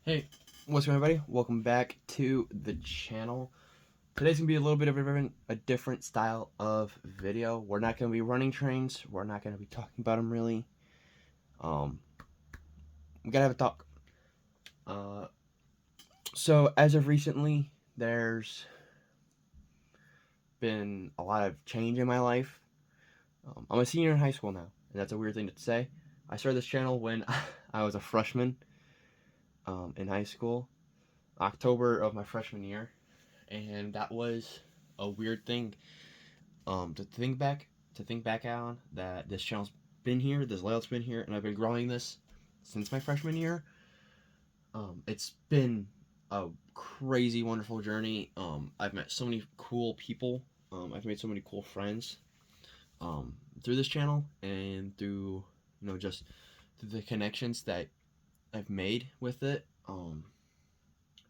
Hey, what's going on, everybody? Welcome back to the channel. Today's gonna be a little bit of a different style of video. We're not gonna be running trains. We're not gonna be talking about them really. Um, we gotta have a talk. Uh, so as of recently, there's been a lot of change in my life. I'm a senior in high school now, and that's a weird thing to say. I started this channel when I was a freshman in high school, October of my freshman year, and that was a weird thing to think back on, that this channel's been here, this layout's been here, and I've been growing this since my freshman year. It's been a crazy, wonderful journey. I've met so many cool people. I've made so many cool friends through this channel, and through just through the connections that I've made with it.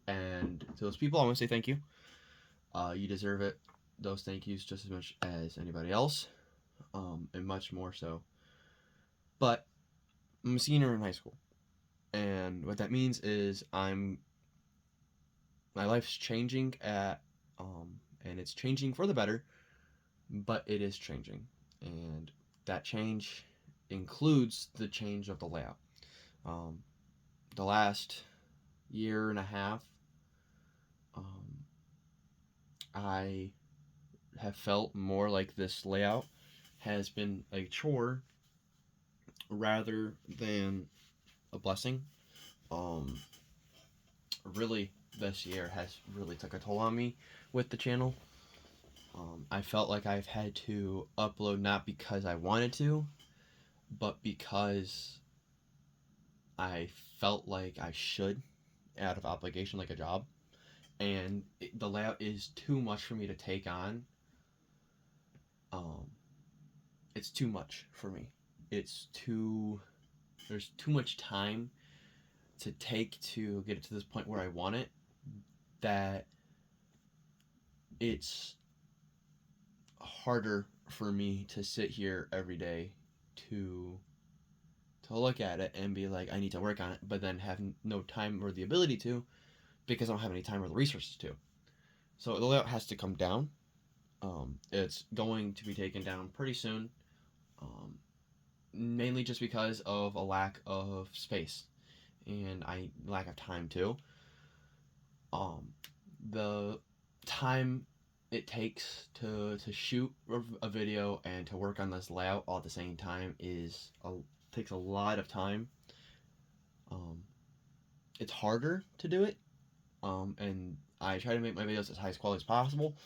And to those people, I want to say thank you. You deserve it. Those thank yous just as much as anybody else, and much more so. But I'm a senior in high school, and what that means is my life's changing and it's changing for the better, but it is changing, and that change includes the change of the layout. Um, the last year and a half, um, I have felt more like this layout has been a chore rather than a blessing. Um, really, this year has really took a toll on me with the channel. I felt like I've had to upload not because I wanted to, but because I felt like I should, out of obligation, like a job. And the layout is too much for me to take on. Um, it's too much for me. It's too. There's too much time to take to get it to this point where I want it, that it's harder for me to sit here every day to look at it and be like, I need to work on it, but then have no time or the ability to, because I don't have any time or the resources to. So the layout has to come down. It's going to be taken down pretty soon, mainly just because of a lack of space and lack of time too. Um, the time it takes to shoot a video and to work on this layout all at the same time takes a lot of time. Um, it's harder to do it, and I try to make my videos as high quality as possible,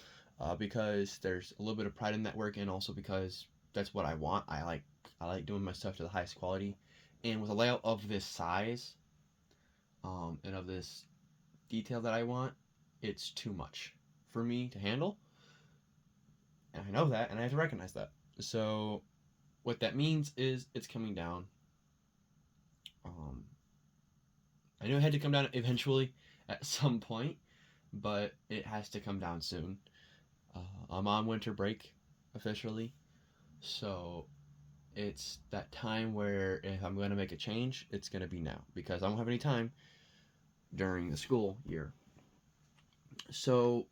because there's a little bit of pride in that work, and also because that's what I want. I like doing my stuff to the highest quality, and with a layout of this size, and of this detail that I want, it's too much for me to handle, and I know that, and I have to recognize that. So what that means is it's coming down. Um, I knew it had to come down eventually at some point, but it has to come down soon. I'm on winter break officially, so it's that time where if I'm going to make a change, it's going to be now, because I don't have any time during the school year. So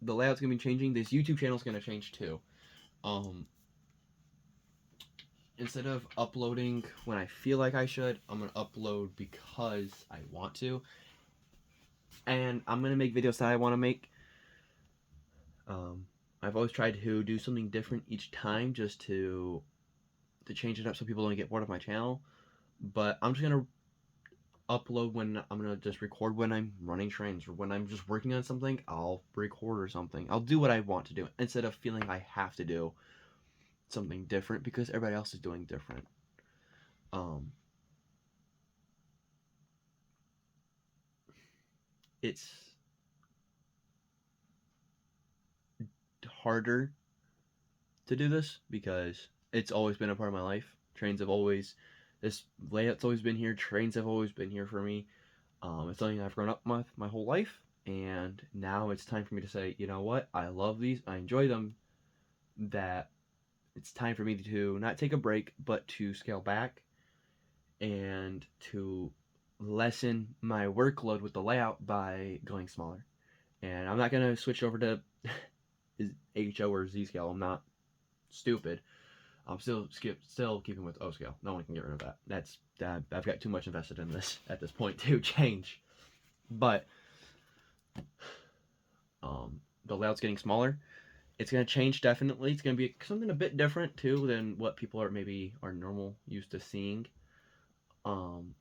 the layout's going to be changing. This YouTube channel is going to change too. Um, Instead of uploading when I feel like I should, I'm going to upload because I want to. And I'm going to make videos that I want to make. I've always tried to do something different each time, just to change it up so people don't get bored of my channel. But I'm just going to upload when I'm going to just record when I'm running trains, or when I'm just working on something, I'll record or something. I'll do what I want to do instead of feeling I have to do something different because everybody else is doing different. It's harder to do this because it's always been a part of my life. This layout's always been here. Trains have always been here for me. It's something I've grown up with my whole life, and now it's time for me to say, you know what? I love these. I enjoy them. That it's time for me to not take a break, but to scale back and to lessen my workload with the layout by going smaller. And I'm not gonna switch over to HO or Z scale. I'm not stupid. I'm still keeping with O scale. No one can get rid of that. That's I've got too much invested in this at this point to change. But the layout's getting smaller. It's gonna change definitely. It's gonna be something a bit different too than what people are normal used to seeing. Um,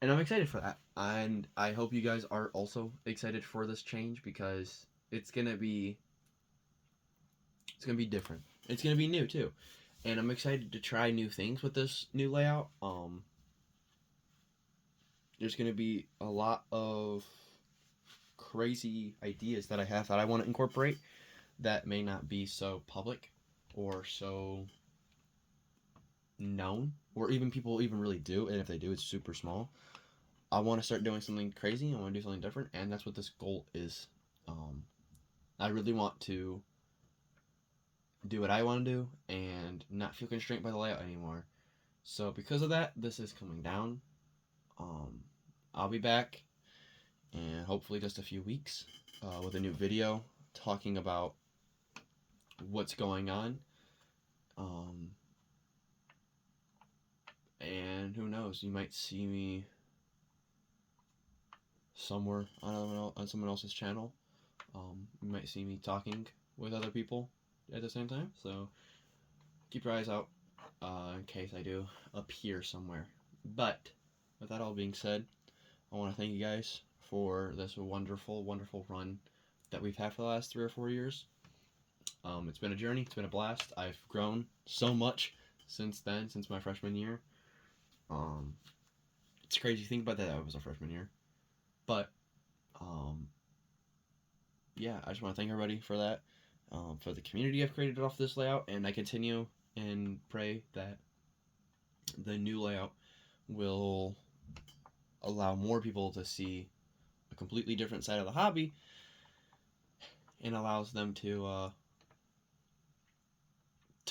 and I'm excited for that. And I hope you guys are also excited for this change because it's gonna be different. It's gonna be new too, and I'm excited to try new things with this new layout. There's gonna be a lot of crazy ideas that I have that I want to incorporate that may not be so public or so known, or even people even really do, and if they do, it's super small. I want to start doing something crazy. I want to do something different, and that's what this goal is. I really want to do what I want to do and not feel constrained by the layout anymore. So because of that, this is coming down. I'll be back in hopefully just a few weeks with a new video talking about what's going on. And who knows, you might see me somewhere on someone else's channel. You might see me talking with other people at the same time. So keep your eyes out in case I do appear somewhere. But with that all being said, I want to thank you guys for this wonderful, wonderful run that we've had for the last 3 or 4 years. It's been a journey. It's been a blast. I've grown so much since then, since my freshman year. It's crazy to think about that. I was a freshman year, but yeah, I just want to thank everybody for that, for the community I've created off this layout, and I continue and pray that the new layout will allow more people to see a completely different side of the hobby and allows them to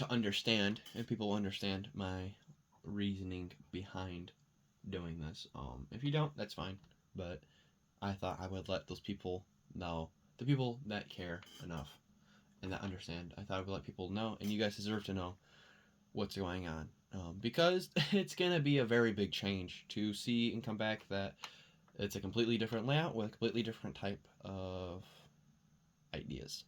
understand, and people understand my reasoning behind doing this. If you don't, that's fine, but I thought I would let those people know, the people that care enough and that understand. I thought I would let people know, and you guys deserve to know what's going on, because it's gonna be a very big change to see and come back that it's a completely different layout with a completely different type of ideas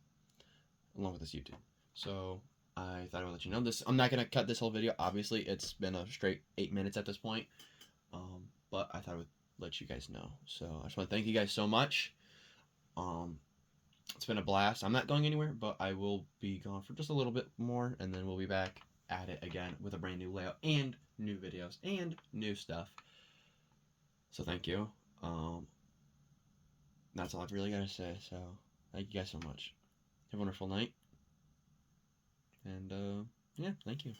along with this YouTube. So I thought I would let you know this. I'm not gonna cut this whole video. Obviously, it's been a straight 8 minutes at this point, but I thought I would let you guys know. So I just want to thank you guys so much. It's been a blast. I'm not going anywhere, but I will be gone for just a little bit more, and then we'll be back at it again with a brand new layout and new videos and new stuff. So thank you. That's all I've really got to say. So thank you guys so much. Have a wonderful night. And yeah, thank you.